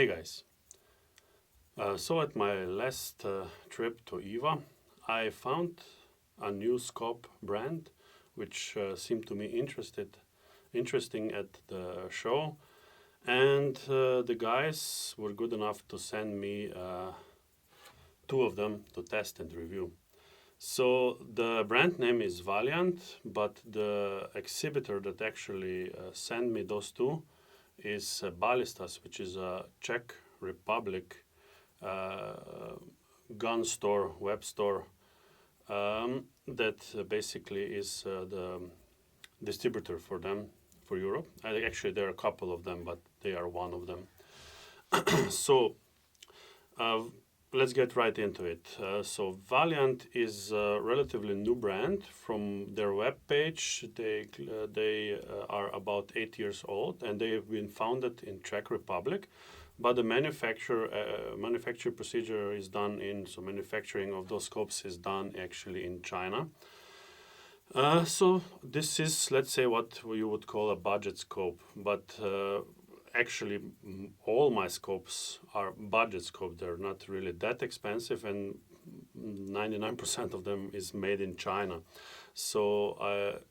Hey guys, so at my last trip to EVA, I found a new scope brand which seemed to me interesting at the show, and the guys were good enough to send me two of them to test and review. So the brand name is Valiant, but the exhibitor that actually sent me those two is Ballistas, which is a Czech Republic gun store, web store, that basically is the distributor for them for Europe. Actually, there are a couple of them, but they are one of them. So let's get right into it. So Valiant is a relatively new brand. From their web page, they are about 8 years old, and they have been founded in Czech Republic. But the manufacturing procedure is done so manufacturing of those scopes is done actually in China. So this is, let's say, what you would call a budget scope, but actually all my scopes are budget scope. They're not really that expensive, and 99% of them is made in China. So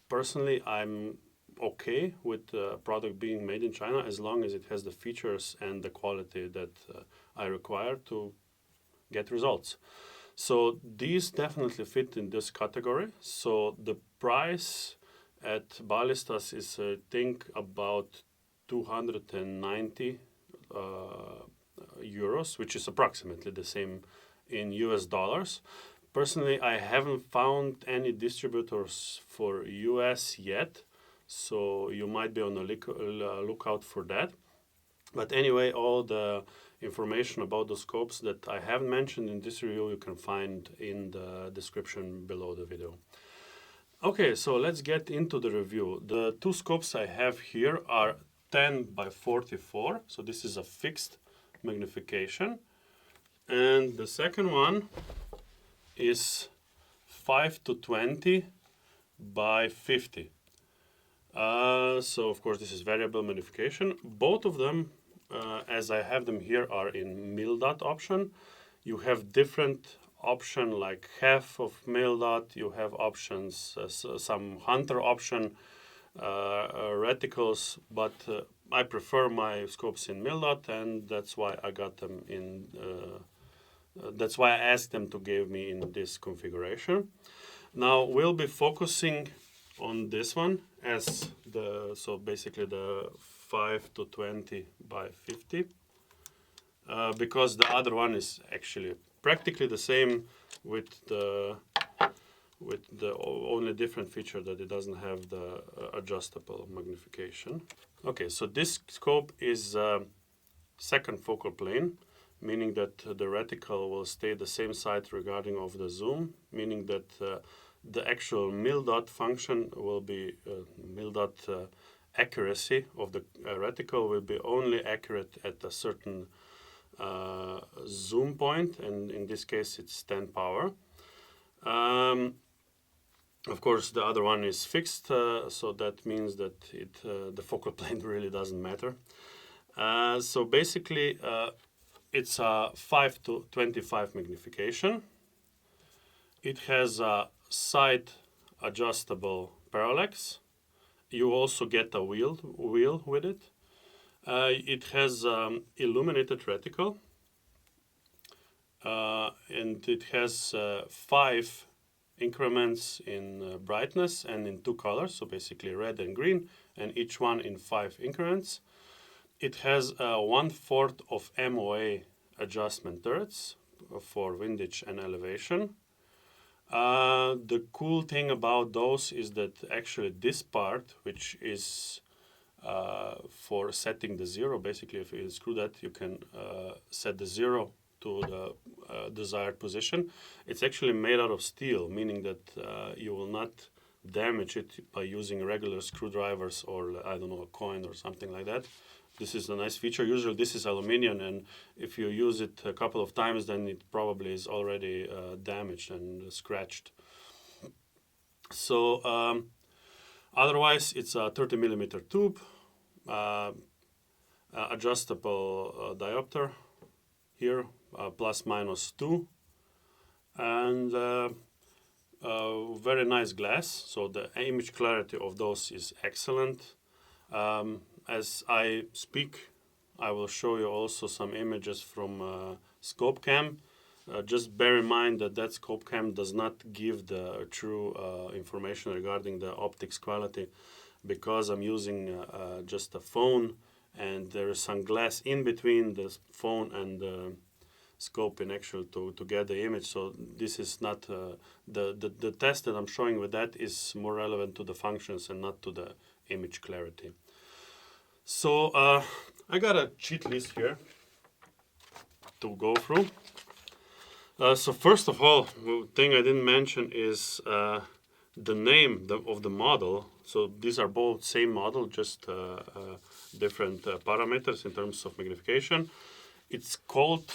personally, I'm okay with the product being made in China as long as it has the features and the quality that I require to get results. So these definitely fit in this category. So the price at Ballistas is, I think, about 290 euros, which is approximately the same in US dollars. Personally, I haven't found any distributors for US yet, so you might be on the lookout for that. But anyway, all the information about the scopes that I haven't mentioned in this review you can find in the description below the video. Okay, so let's get into the review. The two scopes I have here are 10 by 44, so this is a fixed magnification. And the second one is 5 to 20 by 50. So of course this is variable magnification. Both of them, as I have them here, are in mil dot option. You have different option like half of mil dot. You have options, some hunter option reticles, but I prefer my scopes in mil dot, and that's why I got them in. That's why I asked them to give me in this configuration. Now we'll be focusing on this one as so basically the 5 to 20 by 50, because the other one is actually practically the same with the only different feature that it doesn't have the adjustable magnification. Okay, so this scope is second focal plane, meaning that the reticle will stay the same side regarding of the zoom, meaning that the actual mil dot function will be mil dot accuracy of the reticle will be only accurate at a certain zoom point, and in this case it's 10 power. Of course, the other one is fixed, so that means that the focal plane really doesn't matter. So basically, it's a 5 to 25 magnification. It has a side adjustable parallax. You also get a wheel with it. It has illuminated reticle, and it has 5 increments in brightness and in 2 colors, so basically red and green, and each one in 5 increments. It has 1/4 of MOA adjustment turrets for windage and elevation. The cool thing about those is that actually this part, which is for setting the zero, basically if you screw that, you can set the zero to the desired position. It's actually made out of steel, meaning that you will not damage it by using regular screwdrivers or, I don't know, a coin or something like that. This is a nice feature. Usually this is aluminum, and if you use it a couple of times, then it probably is already damaged and scratched. So otherwise, it's a 30 millimeter tube. adjustable diopter here, ±2, and very nice glass. So the image clarity of those is excellent. As I speak, I will show you also some images from scope cam. Just bear in mind that that scope cam does not give the true information regarding the optics quality, because I'm using just a phone, and there is some glass in between the phone and the scope in actual to get the image. So this is not the test that I'm showing with that is more relevant to the functions and not to the image clarity. So I got a cheat list here to go through. So first of all, the thing I didn't mention is the name of the model. So these are both same model, just different parameters in terms of magnification. It's called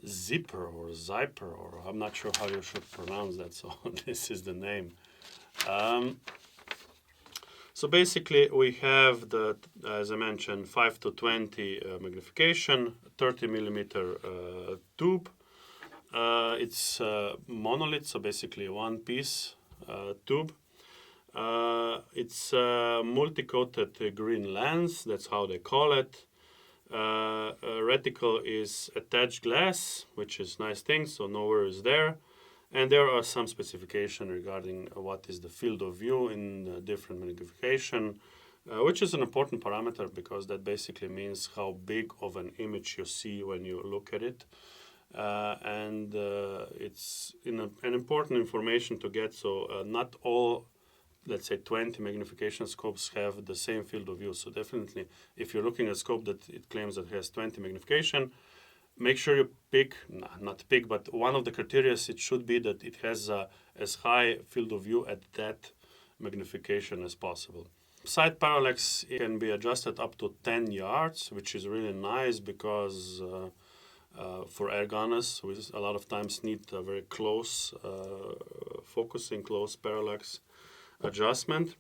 Zephyr or Zephyr, or I'm not sure how you should pronounce that. So this is the name. So basically we have the, as I mentioned, 5 to 20 magnification, 30 millimeter tube. It's monolith, so basically a one-piece tube. It's a multi-coated green lens, that's how they call it. Reticle is attached glass, which is nice thing, so no worries there. And there are some specification regarding what is the field of view in different magnification, which is an important parameter, because that basically means how big of an image you see when you look at it. And it's an important information to get. So not all, let's say 20 magnification scopes have the same field of view. So definitely, if you're looking at a scope that it claims that has 20 magnification, make sure you pick, not pick, but one of the criteria, it should be that it has as high field of view at that magnification as possible. Side parallax can be adjusted up to 10 yards, which is really nice, because for air gunners, we a lot of times need a very close focusing, close parallax adjustment.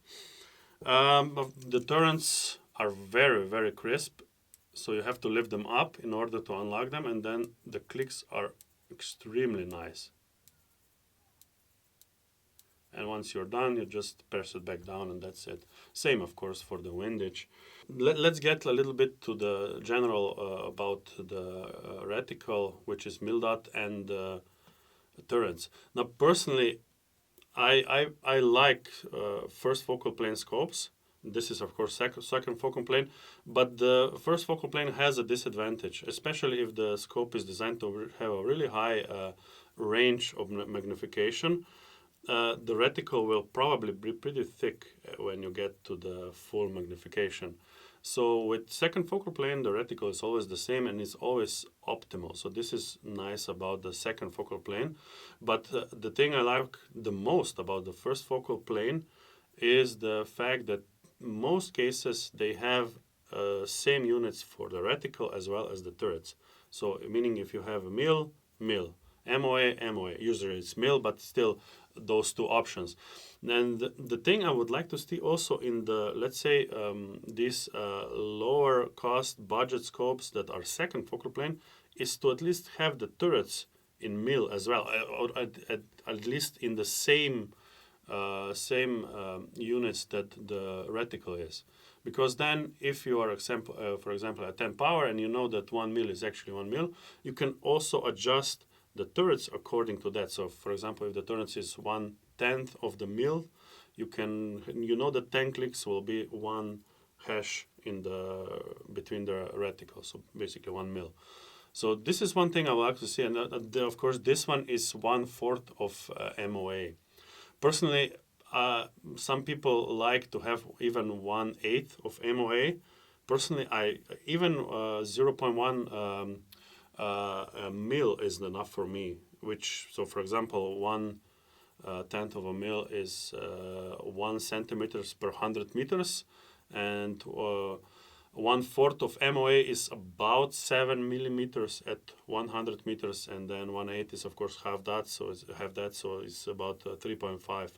The turrets are very, very crisp, so you have to lift them up in order to unlock them, and then the clicks are extremely nice. And once you're done, you just press it back down, and that's it. Same, of course, for the windage. Let's get a little bit to the general about the reticle, which is mil-dot, and turrets. Now, personally, I like first focal plane scopes. This is, of course, second focal plane, but the first focal plane has a disadvantage, especially if the scope is designed to have a really high range of magnification. The reticle will probably be pretty thick when you get to the full magnification. So with second focal plane, the reticle is always the same and it's always optimal. So this is nice about the second focal plane. But the thing I like the most about the first focal plane is the fact that most cases they have same units for the reticle as well as the turrets. So meaning if you have a mil, MOA, usually it's mil, but still those two options. And the thing I would like to see also in the, let's say, these lower cost budget scopes that are second focal plane, is to at least have the turrets in mil as well, or at least in the same units that the reticle is. Because then if you are, for example, at 10 power and you know that 1 mil is actually 1 mil, you can also adjust the turrets according to that. So for example, if the turrets is 1/10 of the mil, you know that 10 clicks will be 1 hash in between the reticles, so basically 1 mil. So this is one thing I would like to see, and of course this one is 1/4 of MOA. Personally, some people like to have even 1/8 of MOA. Personally, I even 0.1 mil is enough for me. So for example, 1/10 of a mil is 1 centimeters per 100 meters, and 1/4 of MOA is about 7 millimeters at 100 meters, and then 1/8 is of course half that, so it's about 3.5.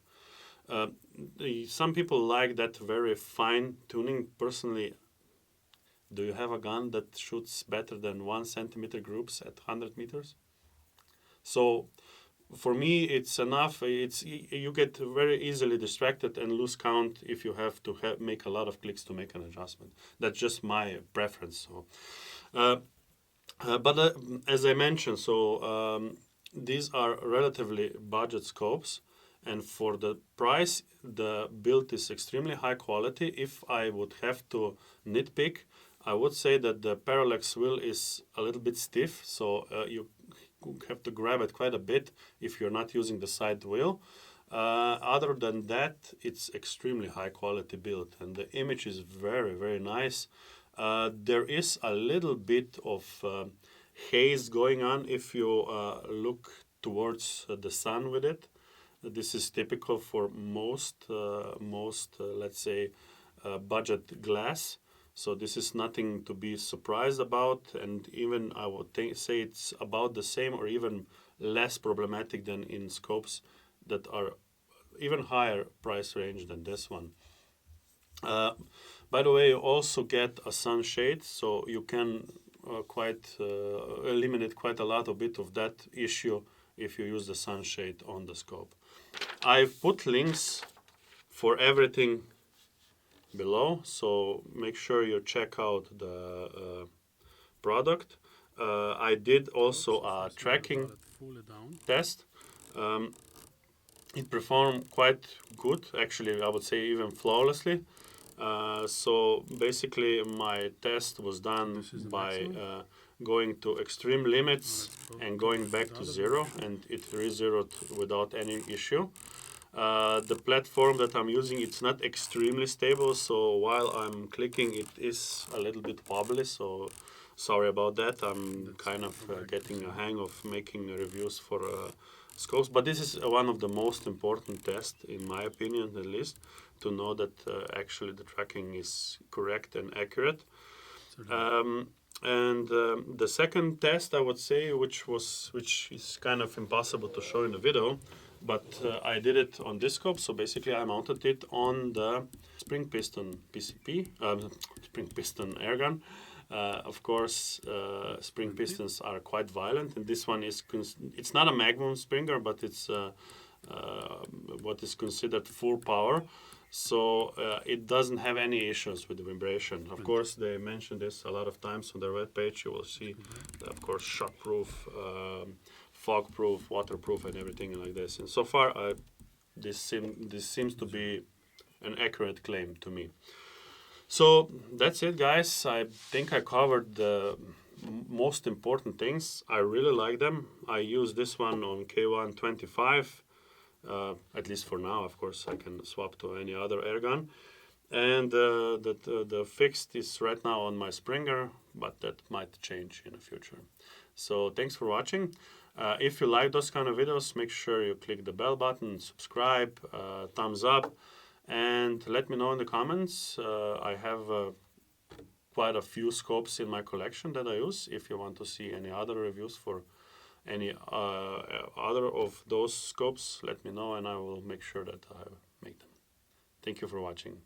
Some people like that very fine tuning. Personally, Do you have a gun that shoots better than 1 centimeter groups at 100 meters? So for me, it's enough. You get very easily distracted and lose count if you have to make a lot of clicks to make an adjustment. That's just my preference. So, but as I mentioned, these are relatively budget scopes, and for the price, the build is extremely high quality. If I would have to nitpick, I would say that the Parallax wheel is a little bit stiff, so you have to grab it quite a bit if you're not using the side wheel. Other than that, it's extremely high quality build, and the image is very, very nice. There is a little bit of haze going on if you look towards the sun with it. This is typical for most let's say, budget glass. So this is nothing to be surprised about, and even I would say it's about the same or even less problematic than in scopes that are even higher price range than this one. By the way, you also get a sunshade, so you can eliminate quite a lot of bit of that issue if you use the sunshade on the scope. I've put links for everything below, so make sure you check out the product. I did also a tracking test. It performed quite good, actually I would say even flawlessly. So basically my test was done by going to extreme limits and going back to 0, and it re-zeroed without any issue. The platform that I'm using, it's not extremely stable, so while I'm clicking it is a little bit wobbly, so sorry about that. I'm kind of getting a hang of making reviews for scopes, but this is one of the most important tests, in my opinion at least, to know that actually the tracking is correct and accurate. The second test, I would say, which is kind of impossible to show in the video, but I did it on this scope. So basically, I mounted it on the spring piston PCP, spring piston airgun. Of course, spring pistons are quite violent, and this one is it's not a Magnum Springer, but it's what is considered full power. So it doesn't have any issues with the vibration. Of course, they mention this a lot of times on their webpage. You will see, of course, shockproof, fog-proof, waterproof, and everything like this. And so far, this seems to be an accurate claim to me. So that's it, guys. I think I covered the most important things. I really like them. I use this one on K125. At least for now, of course, I can swap to any other airgun. And the fixed is right now on my Springer, but that might change in the future. So thanks for watching. If you like those kind of videos, make sure you click the bell button, subscribe, thumbs up, and let me know in the comments. I have quite a few scopes in my collection that I use. If you want to see any other reviews for any other of those scopes, let me know and I will make sure that I make them. Thank you for watching.